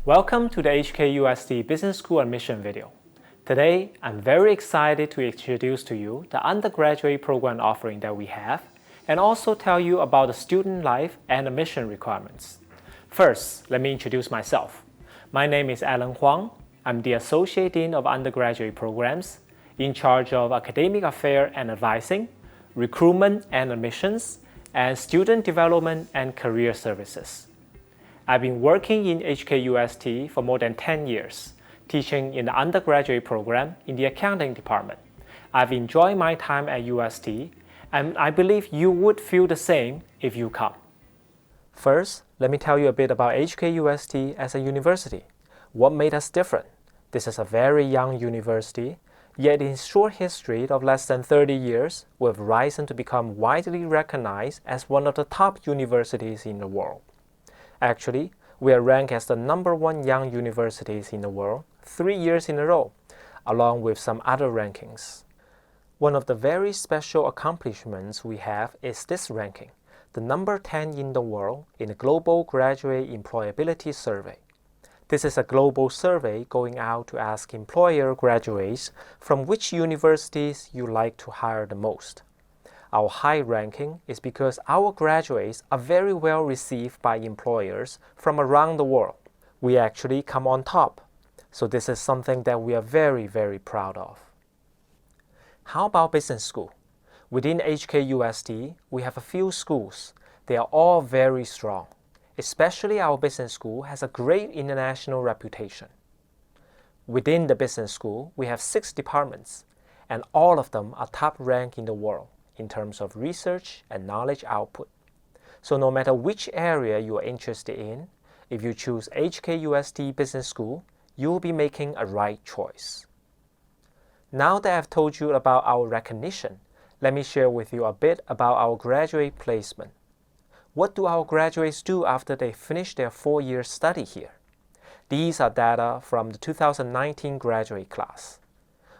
Welcome to the HKUST Business School admission video. Today, I'm very excited to introduce to you the undergraduate program offering that we have and also tell you about the student life and admission requirements. First, let me introduce myself. My name is Alan Huang. I'm the Associate Dean of Undergraduate Programs, in charge of Academic Affairs and Advising, Recruitment and Admissions, and Student Development and Career Services. I've been working in HKUST for more than 10 years, teaching in the undergraduate program in the accounting department. I've enjoyed my time at UST, and I believe you would feel the same if you come. First, let me tell you a bit about HKUST as a university. What made us different? This is a very young university, yet in short history of less than 30 years, we've risen to become widely recognized as one of the top universities in the world. Actually, we are ranked as the #1 young universities in the world 3 years in a row, along with some other rankings. One of the very special accomplishments we have is this ranking, the number 10 in the world in the Global Graduate Employability Survey. This is a global survey going out to ask employer graduates from which universities you like to hire the most. Our high ranking is because our graduates are very well received by employers from around the world. We actually come on top, so this is something that we are very, very proud of. How about business school? Within HKUST, we have a few schools. They are all very strong. Especially our business school has a great international reputation. Within the business school, we have 6 departments, and all of them are top ranked in the world in terms of research and knowledge output. So no matter which area you are interested in, if you choose HKUST Business School, you will be making a right choice. Now that I've told you about our recognition, let me share with you a bit about our graduate placement. What do our graduates do after they finish their 4-year study here? These are data from the 2019 graduate class.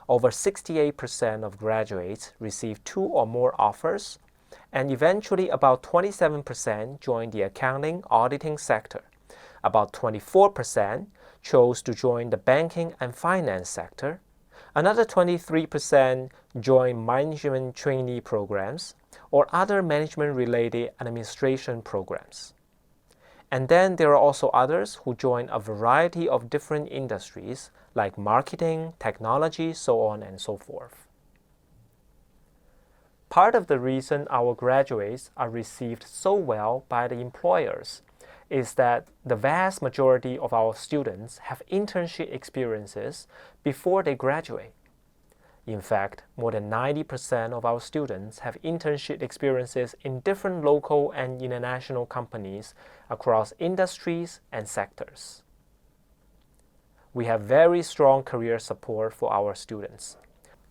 Over 68% of graduates receive 2 or more offers, and eventually about 27% joined the accounting auditing sector. About 24% chose to join the banking and finance sector. Another 23% joined management trainee programs or other management-related administration programs. And then there are also others who join a variety of different industries like marketing, technology, so on and so forth. Part of the reason our graduates are received so well by the employers is that the vast majority of our students have internship experiences before they graduate. In fact, more than 90% of our students have internship experiences in different local and international companies across industries and sectors. We have very strong career support for our students.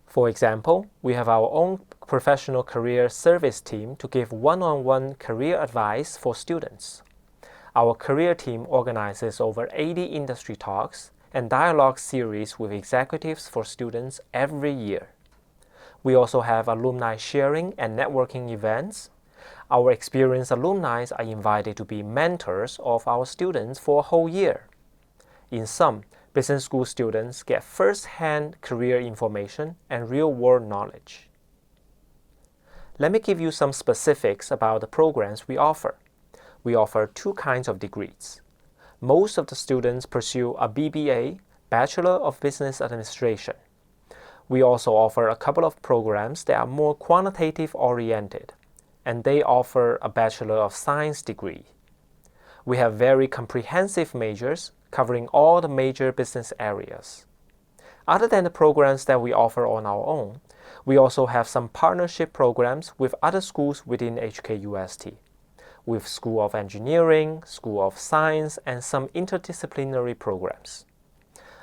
For example, we have our own professional career service team to give one-on-one career advice for students. Our career team organizes over 80 industry talks and dialogue series with executives for students every year. We also have alumni sharing and networking events. Our experienced alumni are invited to be mentors of our students for a whole year. In sum, business school students get first-hand career information and real-world knowledge. Let me give you some specifics about the programs we offer. We offer 2 kinds of degrees. Most of the students pursue a BBA, Bachelor of Business Administration. We also offer a couple of programs that are more quantitative-oriented, and they offer a Bachelor of Science degree. We have very comprehensive majors covering all the major business areas. Other than the programs that we offer on our own, we also have some partnership programs with other schools within HKUST. With School of Engineering, School of Science, and some interdisciplinary programs.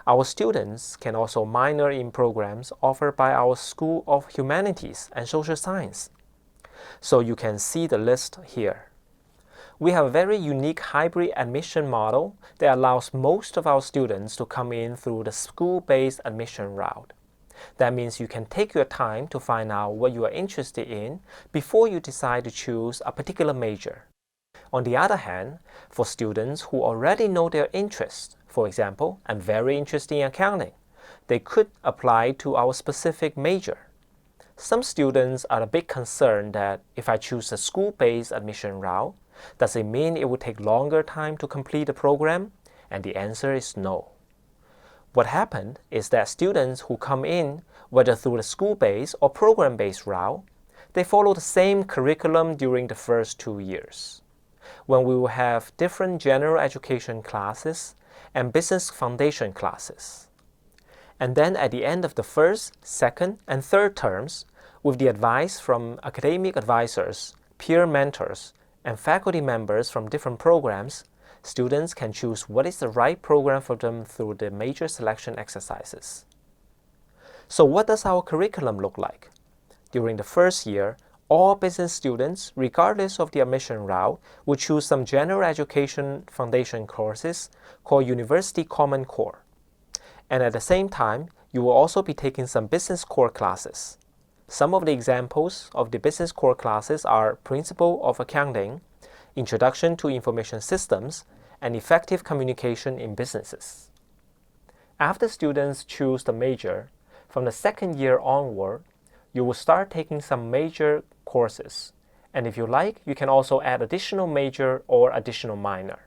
Our students can also minor in programs offered by our School of Humanities and Social Science. So you can see the list here. We have a very unique hybrid admission model that allows most of our students to come in through the school-based admission route. That means you can take your time to find out what you are interested in before you decide to choose a particular major. On the other hand, for students who already know their interests, For example, I'm very interested in accounting. They could apply to our specific major. Some students are a bit concerned that if I choose a school-based admission route, does it mean it would take longer time to complete the program? And the answer is no. What happened is that students who come in, whether through the school-based or program-based route, they follow the same curriculum during the first 2 years, when we will have different general education classes and business foundation classes. And then at the end of the first, second, and third terms, with the advice from academic advisors, peer mentors, and faculty members from different programs, students can choose what is the right program for them through the major selection exercises. So what does our curriculum look like? During the first year, all business students, regardless of the admission route, will choose some general education foundation courses called University Common Core. And at the same time, you will also be taking some business core classes. Some of the examples of the business core classes are Principle of Accounting, Introduction to Information Systems, and Effective Communication in Businesses. After students choose the major, from the second year onward, you will start taking some major courses. And if you like, you can also add additional major or additional minor.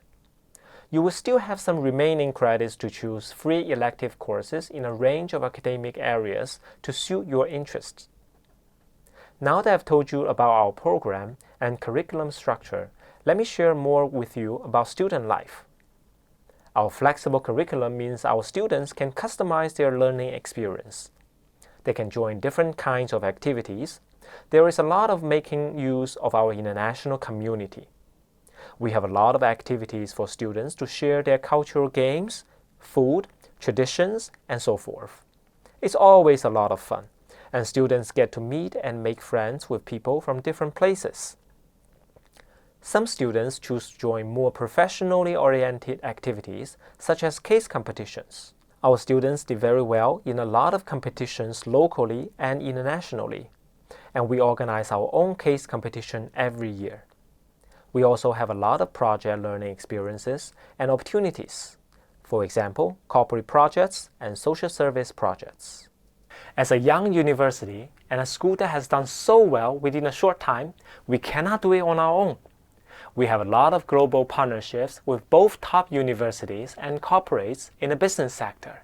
You will still have some remaining credits to choose free elective courses in a range of academic areas to suit your interests. Now that I've told you about our program and curriculum structure, let me share more with you about student life. Our flexible curriculum means our students can customize their learning experience. They can join different kinds of activities. There is a lot of making use of our international community. We have a lot of activities for students to share their cultural games, food, traditions, and so forth. It's always a lot of fun, and students get to meet and make friends with people from different places. Some students choose to join more professionally oriented activities, such as case competitions. Our students did very well in a lot of competitions locally and internationally, and we organize our own case competition every year. We also have a lot of project learning experiences and opportunities. For example, corporate projects and social service projects. As a young university and a school that has done so well within a short time, we cannot do it on our own. We have a lot of global partnerships with both top universities and corporates in the business sector.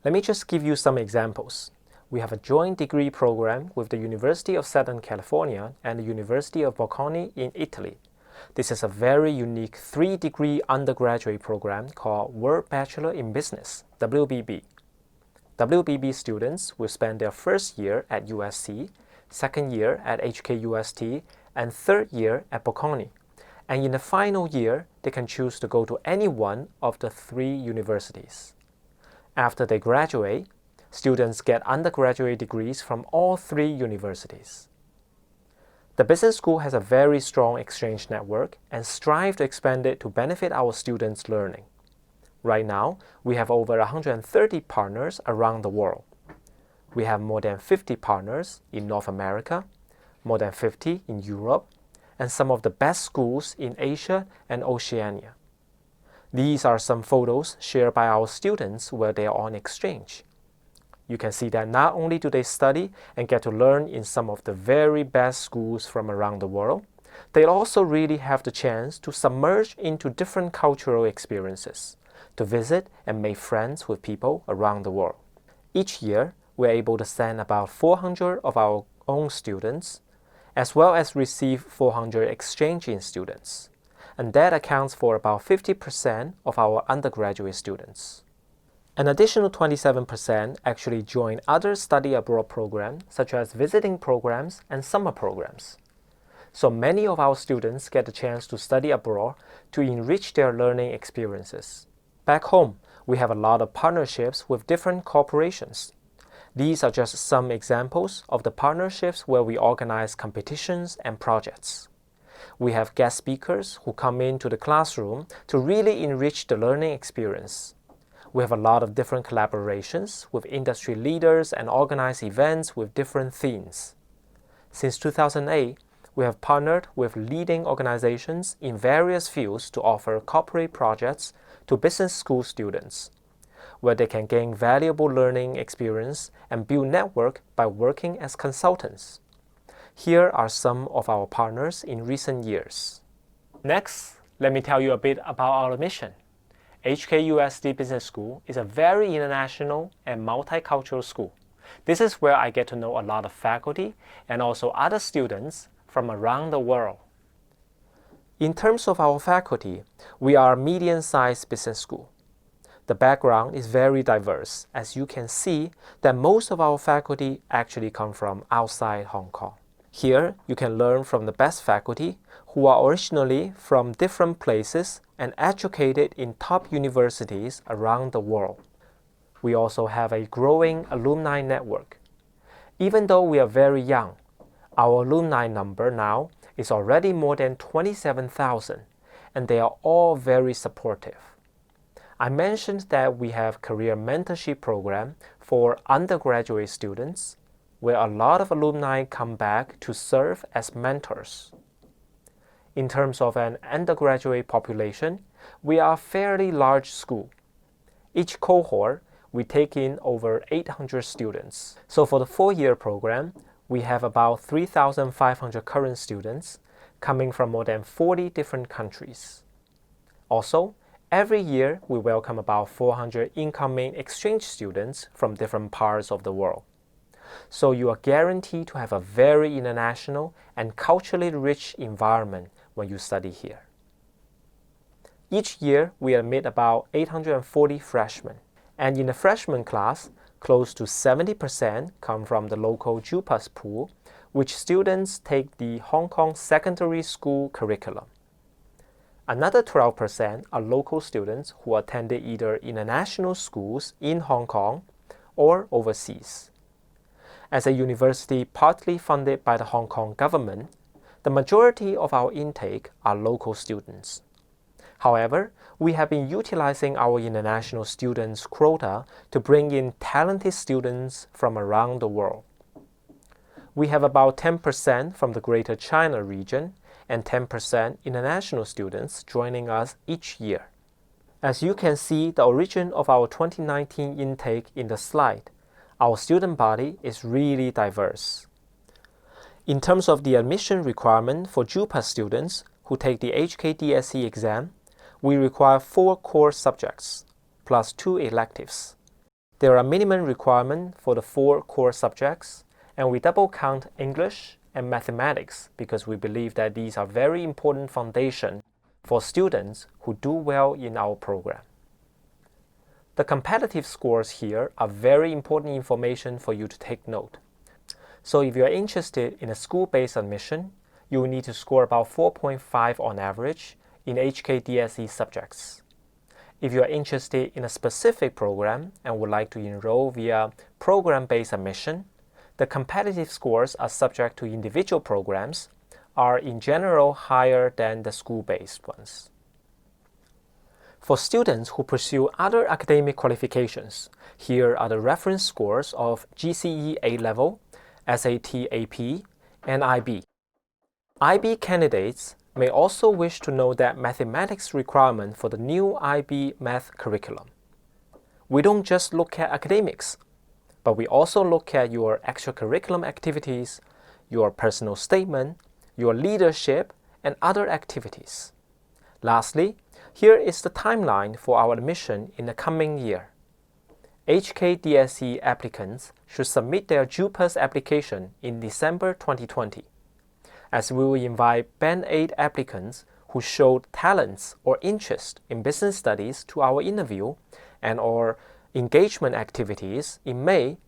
Let me just give you some examples. We have a joint degree program with the University of Southern California and the University of Bocconi in Italy. This is a very unique 3-degree undergraduate program called World Bachelor in Business, WBB. WBB students will spend their first year at USC, second year at HKUST, and third year at Bocconi. And in the final year, they can choose to go to any one of the 3 universities. After they graduate, students get undergraduate degrees from all 3 universities. The business school has a very strong exchange network and strives to expand it to benefit our students' learning. Right now, we have over 130 partners around the world. We have more than 50 partners in North America, more than 50 in Europe, and some of the best schools in Asia and Oceania. These are some photos shared by our students where they are on exchange. You can see that not only do they study and get to learn in some of the very best schools from around the world, they also really have the chance to submerge into different cultural experiences, to visit and make friends with people around the world. Each year, we're able to send about 400 of our own students, as well as receive 400 exchanging students, and that accounts for about 50% of our undergraduate students. An additional 27% actually join other study abroad programs, such as visiting programs and summer programs. So many of our students get the chance to study abroad to enrich their learning experiences. Back home, we have a lot of partnerships with different corporations. These are just some examples of the partnerships where we organize competitions and projects. We have guest speakers who come into the classroom to really enrich the learning experience. We have a lot of different collaborations with industry leaders and organize events with different themes. Since 2008, we have partnered with leading organizations in various fields to offer corporate projects to business school students, where they can gain valuable learning experience and build network by working as consultants. Here are some of our partners in recent years. Next, let me tell you a bit about our mission. HKUST Business School is a very international and multicultural school. This is where I get to know a lot of faculty and also other students from around the world. In terms of our faculty, we are a medium-sized business school. The background is very diverse, as you can see that most of our faculty actually come from outside Hong Kong. Here, you can learn from the best faculty who are originally from different places and educated in top universities around the world. We also have a growing alumni network. Even though we are very young, our alumni number now is already more than 27,000, and they are all very supportive. I mentioned that we have career mentorship program for undergraduate students, where a lot of alumni come back to serve as mentors. In terms of an undergraduate population, we are a fairly large school. Each cohort, we take in over 800 students. So for the 4-year program, we have about 3,500 current students coming from more than 40 different countries. Also, every year we welcome about 400 incoming exchange students from different parts of the world. So you are guaranteed to have a very international and culturally rich environment when you study here. Each year, we admit about 840 freshmen. And in the freshman class, close to 70% come from the local HKUST pool, which students take the Hong Kong secondary school curriculum. Another 12% are local students who attended either international schools in Hong Kong or overseas. As a university partly funded by the Hong Kong government, the majority of our intake are local students. However, we have been utilizing our international students quota to bring in talented students from around the world. We have about 10% from the Greater China region and 10% international students joining us each year. As you can see the origin of our 2019 intake in the slide, our student body is really diverse. In terms of the admission requirement for HKUST students who take the HKDSE exam, we require 4 core subjects, plus 2 electives. There are minimum requirements for the 4 core subjects, and we double count English and mathematics because we believe that these are very important foundations for students who do well in our program. The competitive scores here are very important information for you to take note. So if you are interested in a school-based admission, you will need to score about 4.5 on average in HKDSE subjects. If you are interested in a specific program and would like to enroll via program-based admission, the competitive scores are subject to individual programs are in general higher than the school-based ones. For students who pursue other academic qualifications, here are the reference scores of GCE A-Level, SAT AP, and IB. IB candidates may also wish to know that mathematics requirement for the new IB math curriculum. We don't just look at academics, but we also look at your extracurriculum activities, your personal statement, your leadership, and other activities. Lastly, here is the timeline for our admission in the coming year. HKDSE applicants should submit their HKUST application in December 2020, as we will invite Band 8 applicants who showed talents or interest in business studies to our interview and or engagement activities in May.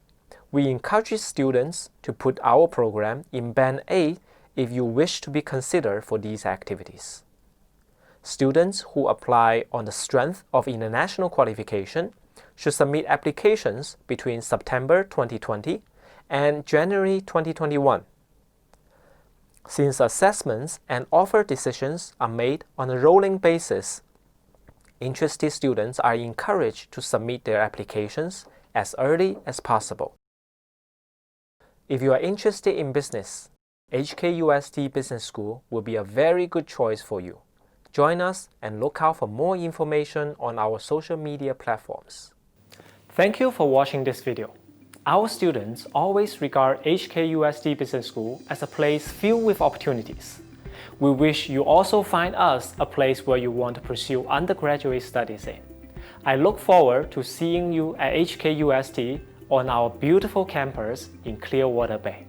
We encourage students to put our program in Band 8 if you wish to be considered for these activities. Students who apply on the strength of international qualification should submit applications between September 2020 and January 2021. Since assessments and offer decisions are made on a rolling basis, interested students are encouraged to submit their applications as early as possible. If you are interested in business, HKUST Business School will be a very good choice for you. Join us and look out for more information on our social media platforms. Thank you for watching this video. Our students always regard HKUST Business School as a place filled with opportunities. We wish you also find us a place where you want to pursue undergraduate studies in. I look forward to seeing you at HKUST on our beautiful campus in Clearwater Bay.